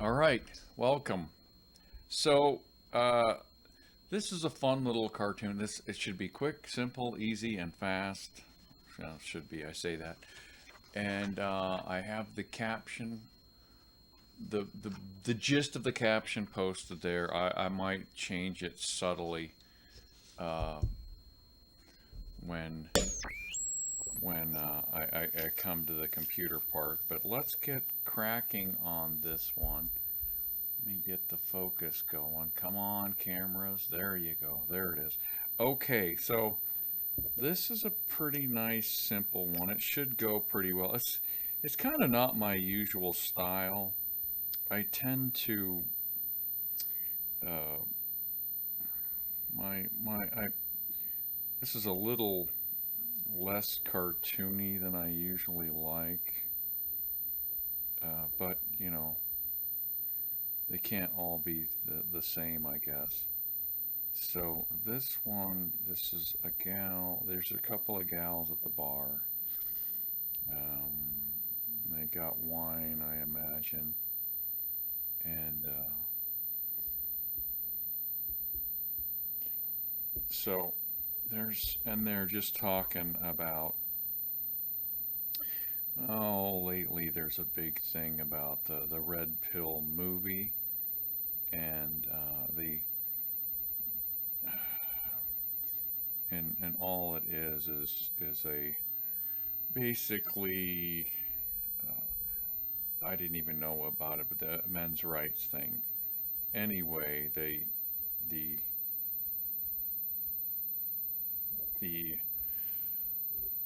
All right, welcome. So, uh, this is a fun little cartoon. It should be quick, simple, easy, and fast. Well, should be. I say that. And I have the caption, the the gist of the caption posted there. I might change it subtly uh, when when I come to the computer part. But let's get cracking on this one. Let me get the focus going. Come on, cameras. There you go. There it is. Okay, so this is a pretty nice, simple one. It should go pretty well. It's kind of not my usual style. I tend to uh, my I this is a little less cartoony than I usually like, but they can't all be the same, I guess. So this one, this is a gal. There's a couple of gals at the bar. They got wine, I imagine, and so they're just talking about. Oh, lately there's a big thing about the Red Pill movie, and the and all it is a basically I didn't even know about it, but the men's rights thing. Anyway, the the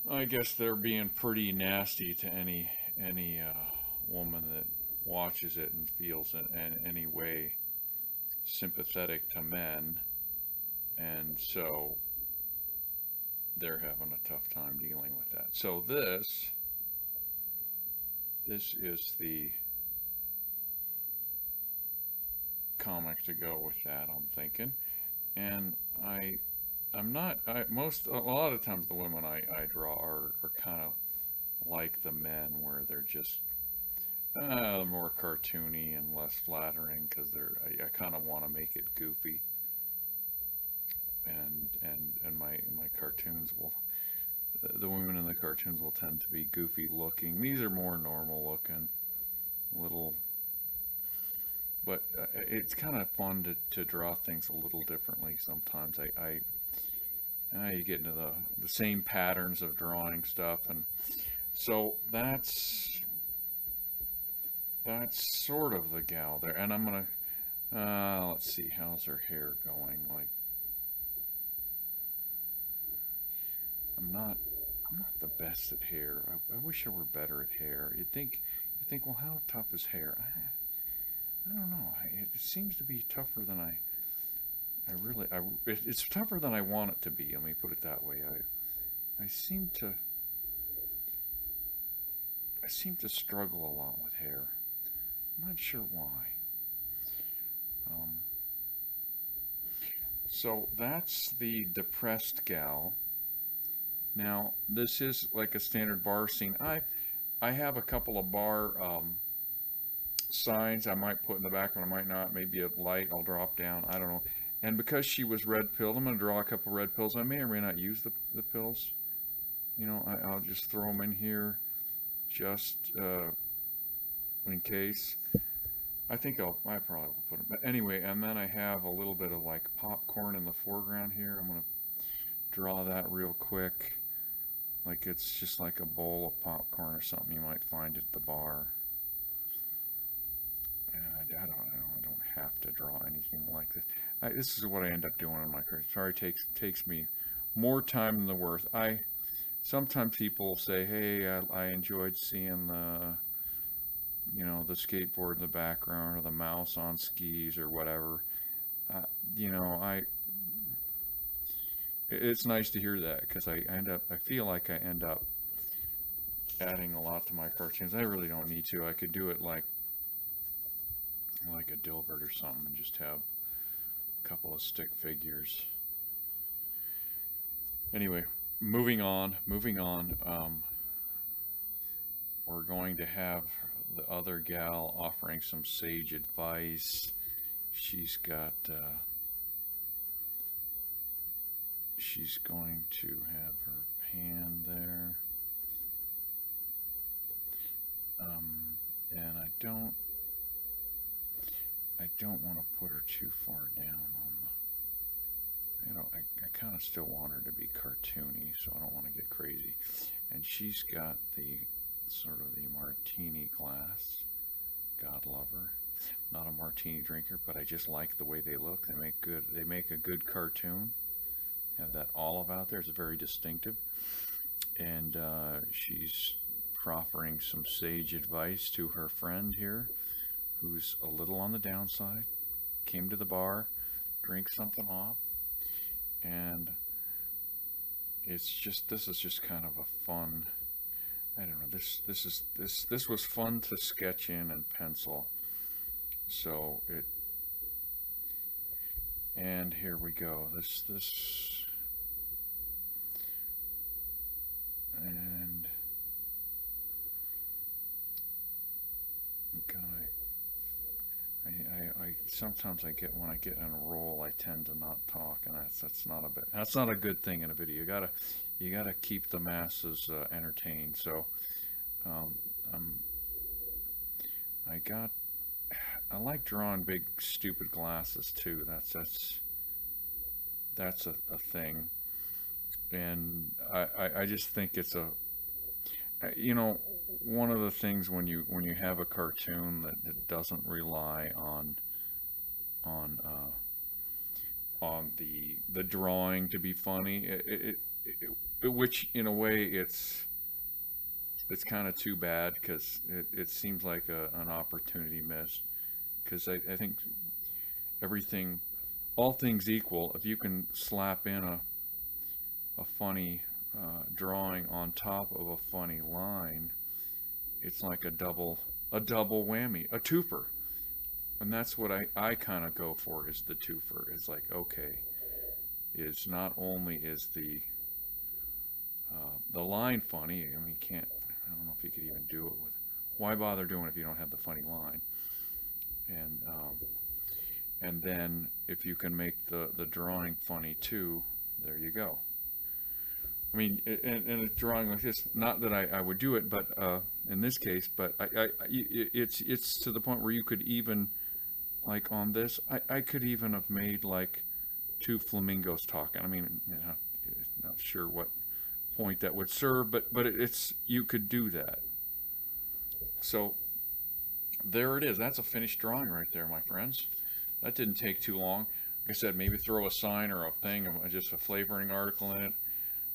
I guess they're being pretty nasty to any woman that watches it and feels in any way sympathetic to men, and so they're having a tough time dealing with that. So this is the comic to go with that, I'm thinking. And I'm not I most a lot of times the women I draw are kind of like the men where they're just more cartoony and less flattering because I kind of want to make it goofy, and my cartoons will the women in the cartoons will tend to be goofy looking. These are more normal looking, little, but it's kind of fun to draw things a little differently sometimes. You get into the same patterns of drawing stuff, and so that's sort of the gal there. And I'm gonna let's see, how's her hair going? Like I'm not I'm not the best at hair. I wish I were better at hair. You think, well, how tough is hair? I don't know. It seems to be tougher than it's tougher than I want it to be. Let me put it that way. I seem to I seem to struggle a lot with hair. I'm not sure why. Um, so that's the depressed gal. Now this is like a standard bar scene. I have a couple of bar signs I might put in the background. I might not. Maybe a light I'll drop down. I don't know. And because she was red pilled, I'm going to draw a couple red pills. I may or may not use the pills. I'll just throw them in here just in case. I probably will put them. But anyway, and then I have a little bit of like popcorn in the foreground here. I'm going to draw that real quick. Like it's just like a bowl of popcorn or something you might find at the bar. I don't have to draw anything like this. This is what I end up doing on my card. Sorry, takes me more time than the worth. I sometimes people say, "Hey, I enjoyed seeing the skateboard in the background or the mouse on skis or whatever." Uh, you know, I it's nice to hear that because I feel like I end up adding a lot to my cartoons. I really don't need to. I could do it like a Dilbert or something and just have a couple of stick figures. Anyway, moving on. We're going to have the other gal offering some sage advice. She's got, she's going to have her hand there. And I don't want to put her too far down on the, I kind of still want her to be cartoony, so I don't want to get crazy. And she's got the sort of the martini glass. God love her. Not a martini drinker, but I just like the way they look. They make a good cartoon. Have that olive out there. It's very distinctive. And she's proffering some sage advice to her friend here, who's a little on the downside. Came to the bar, drank something off, and this is just kind of a fun. I don't know. This was fun to sketch in and pencil. So it, and here we go. And gonna I sometimes I get when I get in a role I tend to not talk, and that's not a good thing in a video. You gotta keep the masses entertained. So um, um, I got I like drawing big stupid glasses too. That's a thing, and I just think it's a you know, one of the things when you have a cartoon that doesn't rely on the drawing to be funny, which in a way it's kind of too bad, because it seems like an opportunity missed. Because I think everything, all things equal, if you can slap in a funny drawing on top of a funny line, it's like a double whammy, a twofer. And that's what I kind of go for, is the twofer. It's like, okay, is not only is the line funny. I mean, I don't know if you could even do it with. Why bother doing it if you don't have the funny line? And then if you can make the drawing funny too, there you go. I mean, in a drawing like this, not that I would do it, but in this case, but it's to the point where you could even, like on this, I could even have made like two flamingos talking. I mean, not sure what point that would serve, but it's, you could do that. So there it is. That's a finished drawing right there, my friends. That didn't take too long. Like I said, maybe throw a sign or a thing, just a flavoring article in it.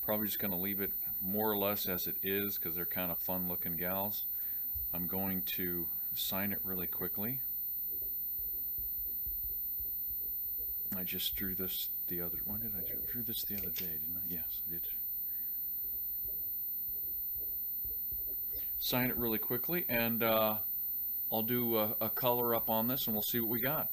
Probably just going to leave it more or less as it is, because they're kind of fun looking gals. I'm going to sign it really quickly. I just drew this the other, when did I drew this the other day, didn't I? Yes, I did. Sign it really quickly, and I'll do a color up on this, and we'll see what we got.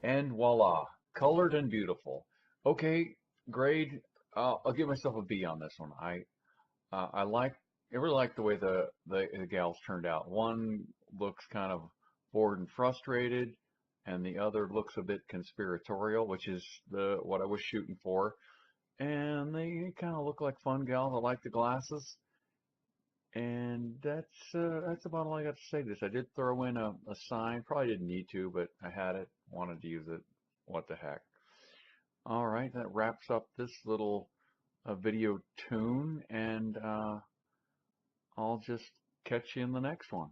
And voila, colored and beautiful. Okay, grade. I'll give myself a B on this one. I really like the way the gals turned out. One looks kind of bored and frustrated, and the other looks a bit conspiratorial, which is the what I was shooting for. And they kind of look like fun gals. I like the glasses. And that's about all I got to say to this. I did throw in a sign. Probably didn't need to, but I had it. Wanted to use it. What the heck? All right, that wraps up this little video tune, and I'll just catch you in the next one.